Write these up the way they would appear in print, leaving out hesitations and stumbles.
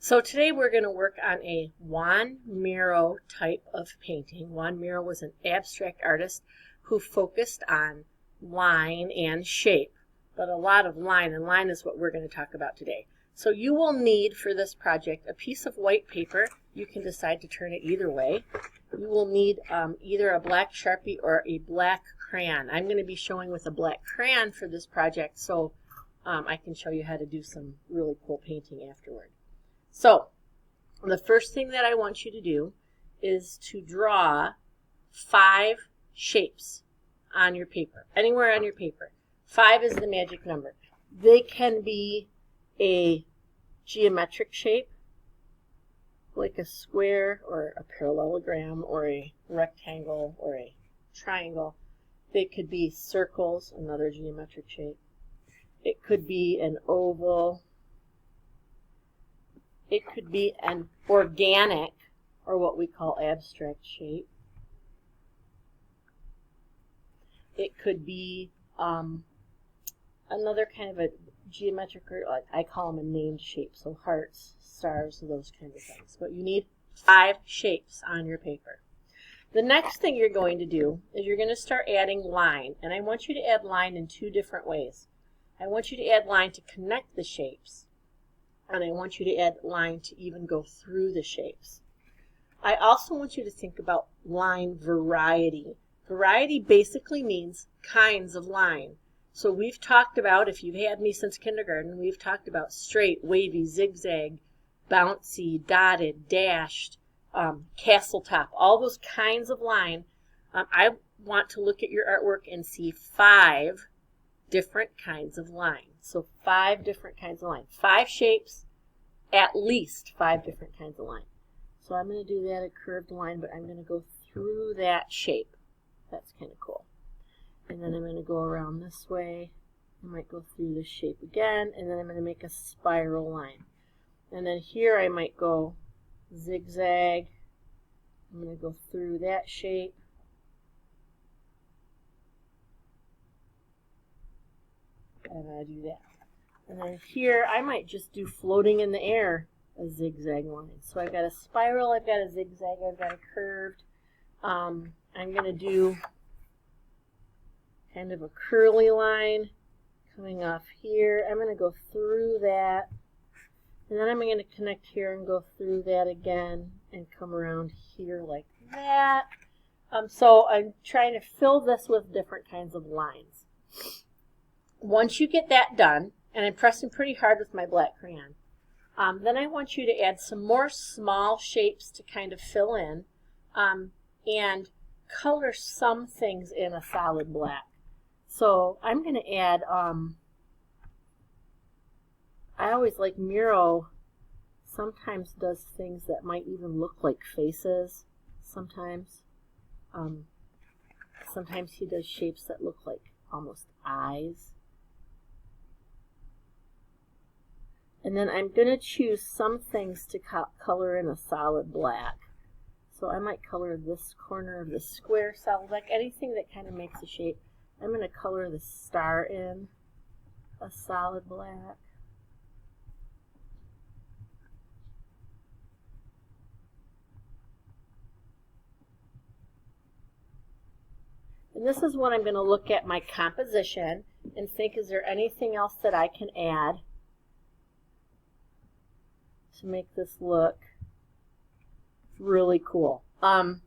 So today we're going to work on a Joan Miro type of painting. Joan Miro was an abstract artist who focused on line and shape, but a lot of line, and line is what we're going to talk about today. So you will need for this project a piece of white paper. You can decide to turn it either way. You will need either a black Sharpie or a black crayon. I'm going to be showing with a black crayon for this project, so I can show you how to do some really cool painting afterward. So, the first thing that I want you to do is to draw 5 shapes on your paper, anywhere on your paper. 5 is the magic number. They can be a geometric shape, like a square or a parallelogram or a rectangle or a triangle. They could be circles, another geometric shape. It could be an oval. It could be an organic, or what we call abstract shape. It could be another kind of a geometric, or I call them a named shape, so hearts, stars, those kinds of things. But you need 5 shapes on your paper. The next thing you're going to do is you're going to start adding line, and I want you to add line in 2 different ways. I want you to add line to connect the shapes, and I want you to add line to even go through the shapes. I also want you to think about line variety. Variety basically means kinds of line. So we've talked about, if you've had me since kindergarten, we've talked about straight, wavy, zigzag, bouncy, dotted, dashed, castle top, all those kinds of line. I want to look at your artwork and see 5 different kinds of line. So 5 different kinds of line. 5 shapes, at least 5 different kinds of line. So I'm going to do that, a curved line, but I'm going to go through that shape. That's kind of cool. And then I'm going to go around this way. I might go through this shape again, and then I'm going to make a spiral line. And then here I might go zigzag. I'm going to go through that shape. And I do that. And then here I might just do floating in the air a zigzag line. So I've got a spiral, I've got a zigzag, I've got a curved. I'm going to do kind of a curly line coming off here. I'm going to go through that. And then I'm going to connect here and go through that again and come around here like that. So I'm trying to fill this with different kinds of lines. Once you get that done, and I'm pressing pretty hard with my black crayon, then I want you to add some more small shapes to kind of fill in and color some things in a solid black. So I'm going to add, I always like Miro sometimes does things that might even look like faces sometimes. Sometimes he does shapes that look like almost eyes. And then I'm going to choose some things to color in a solid black. So I might color this corner of the square solid black, anything that kind of makes a shape. I'm going to color the star in a solid black. And this is when I'm going to look at my composition and think, is there anything else that I can add to make this look really cool? I'm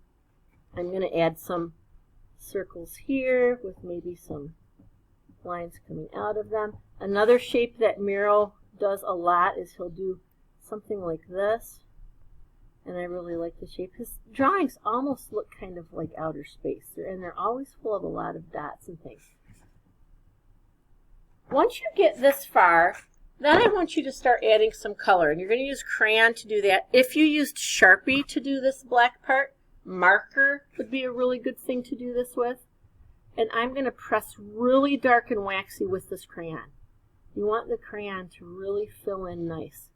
going to add some circles here with maybe some lines coming out of them. Another shape that Miro does a lot is he'll do something like this. And I really like the shape. His drawings almost look kind of like outer space. They're always full of a lot of dots and things. Once you get this far, then I want you to start adding some color. And you're going to use crayon to do that. If you used Sharpie to do this black part, marker would be a really good thing to do this with. And I'm going to press really dark and waxy with this crayon. You want the crayon to really fill in nice.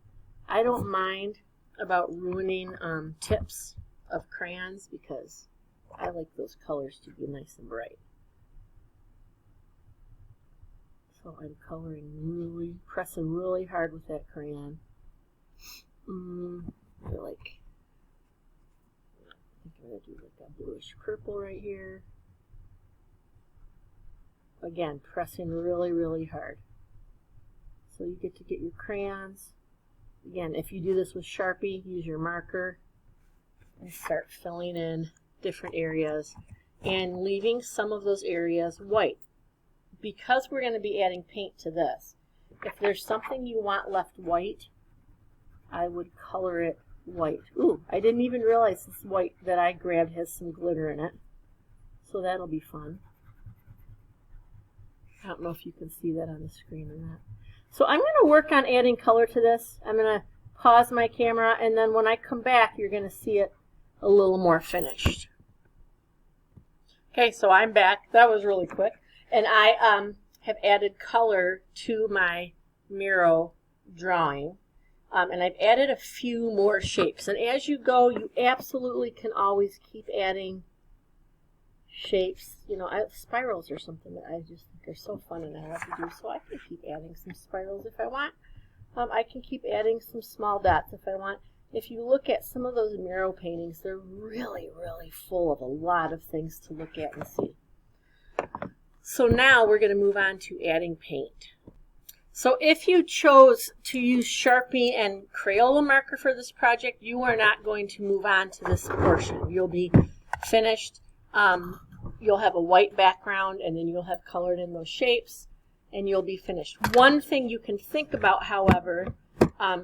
I don't mind about ruining tips of crayons because I like those colors to be nice and bright. So I'm coloring really, pressing really hard with that crayon. I think I'm going to do like a bluish purple right here. Again, pressing really, really hard. So you get to get your crayons. Again, if you do this with Sharpie, use your marker and start filling in different areas and leaving some of those areas white. Because we're going to be adding paint to this, if there's something you want left white, I would color it white. Ooh, I didn't even realize this white that I grabbed has some glitter in it. So that'll be fun. I don't know if you can see that on the screen or not. So I'm going to work on adding color to this. I'm going to pause my camera, and then when I come back, you're going to see it a little more finished. Okay, so I'm back. That was really quick. And I have added color to my Miro drawing. And I've added a few more shapes. And as you go, you absolutely can always keep adding shapes. You know, spirals are something that I just think are so fun and I love to do. So I can keep adding some spirals if I want. I can keep adding some small dots if I want. If you look at some of those Miro paintings, they're really, really full of a lot of things to look at and see. So now we're going to move on to adding paint. So if you chose to use Sharpie and Crayola marker for this project, you are not going to move on to this portion. You'll be finished. You'll have a white background, and then you'll have colored in those shapes, and you'll be finished. One thing you can think about, however,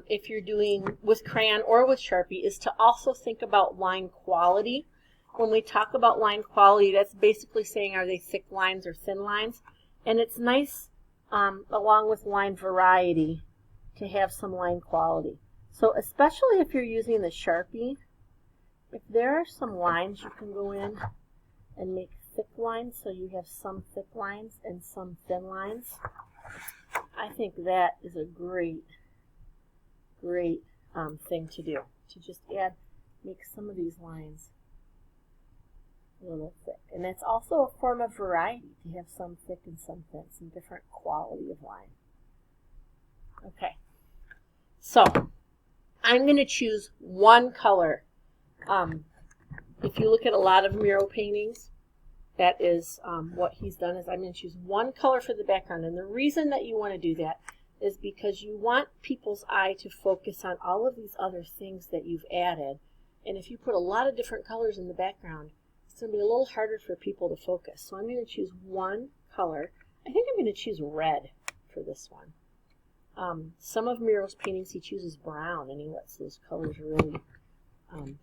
if you're doing with crayon or with Sharpie, is to also think about line quality. When we talk about line quality, that's basically saying, are they thick lines or thin lines? And it's nice, along with line variety, to have some line quality. So especially if you're using the Sharpie, if there are some lines, you can go in and make thick lines, so you have some thick lines and some thin lines. I think that is a great thing to do, to just make some of these lines a little thick. And that's also a form of variety, to have some thick and some thin, some different quality of line. Okay, so I'm going to choose one color. If you look at a lot of Miro paintings, that is what he's done, is I'm going to choose one color for the background. And the reason that you want to do that is because you want people's eye to focus on all of these other things that you've added. And if you put a lot of different colors in the background, it's going to be a little harder for people to focus. So I'm going to choose one color. I think I'm going to choose red for this one. Some of Miro's paintings he chooses brown, and he lets those colors really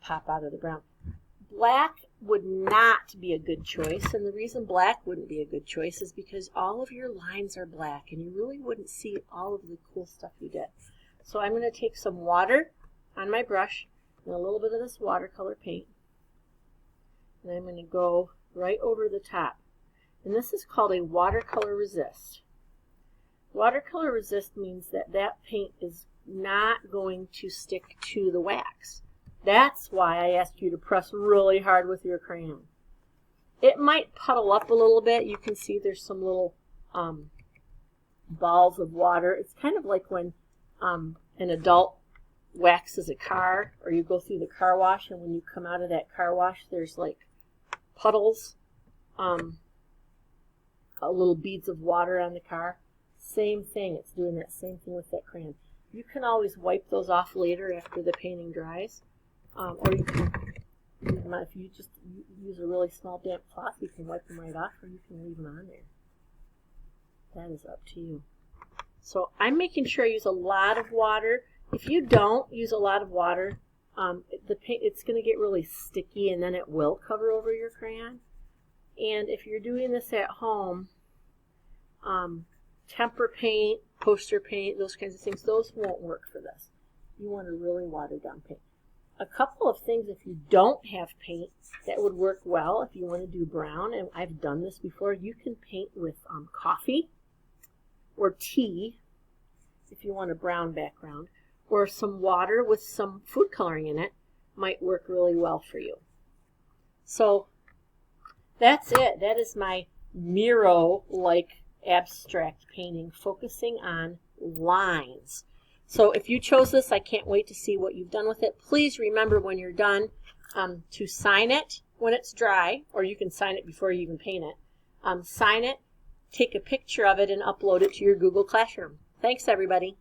pop out of the brown. Black would not be a good choice, and the reason black wouldn't be a good choice is because all of your lines are black, and you really wouldn't see all of the cool stuff you did. So I'm going to take some water on my brush and a little bit of this watercolor paint, and I'm going to go right over the top. And this is called a watercolor resist. Watercolor resist means that that paint is not going to stick to the wax. That's why I asked you to press really hard with your crayon. It might puddle up a little bit. You can see there's some little balls of water. It's kind of like when an adult waxes a car, or you go through the car wash, and when you come out of that car wash, there's like puddles, little beads of water on the car. Same thing. It's doing that same thing with that crayon. You can always wipe those off later after the painting dries. Or you can, if you just use a really small damp cloth, you can wipe them right off, or you can leave them on there. That is up to you. So I'm making sure I use a lot of water. If you don't use a lot of water, the paint, it's going to get really sticky, and then it will cover over your crayon. And if you're doing this at home, temper paint, poster paint, those kinds of things, those won't work for this. You want a really watered down paint. A couple of things, if you don't have paint, that would work well if you want to do brown, and I've done this before, you can paint with coffee or tea if you want a brown background, or some water with some food coloring in it might work really well for you. So that's it. That is my Miro-like abstract painting, focusing on lines. So if you chose this, I can't wait to see what you've done with it. Please remember when you're done to sign it when it's dry, or you can sign it before you even paint it. Sign it, take a picture of it, and upload it to your Google Classroom. Thanks, everybody.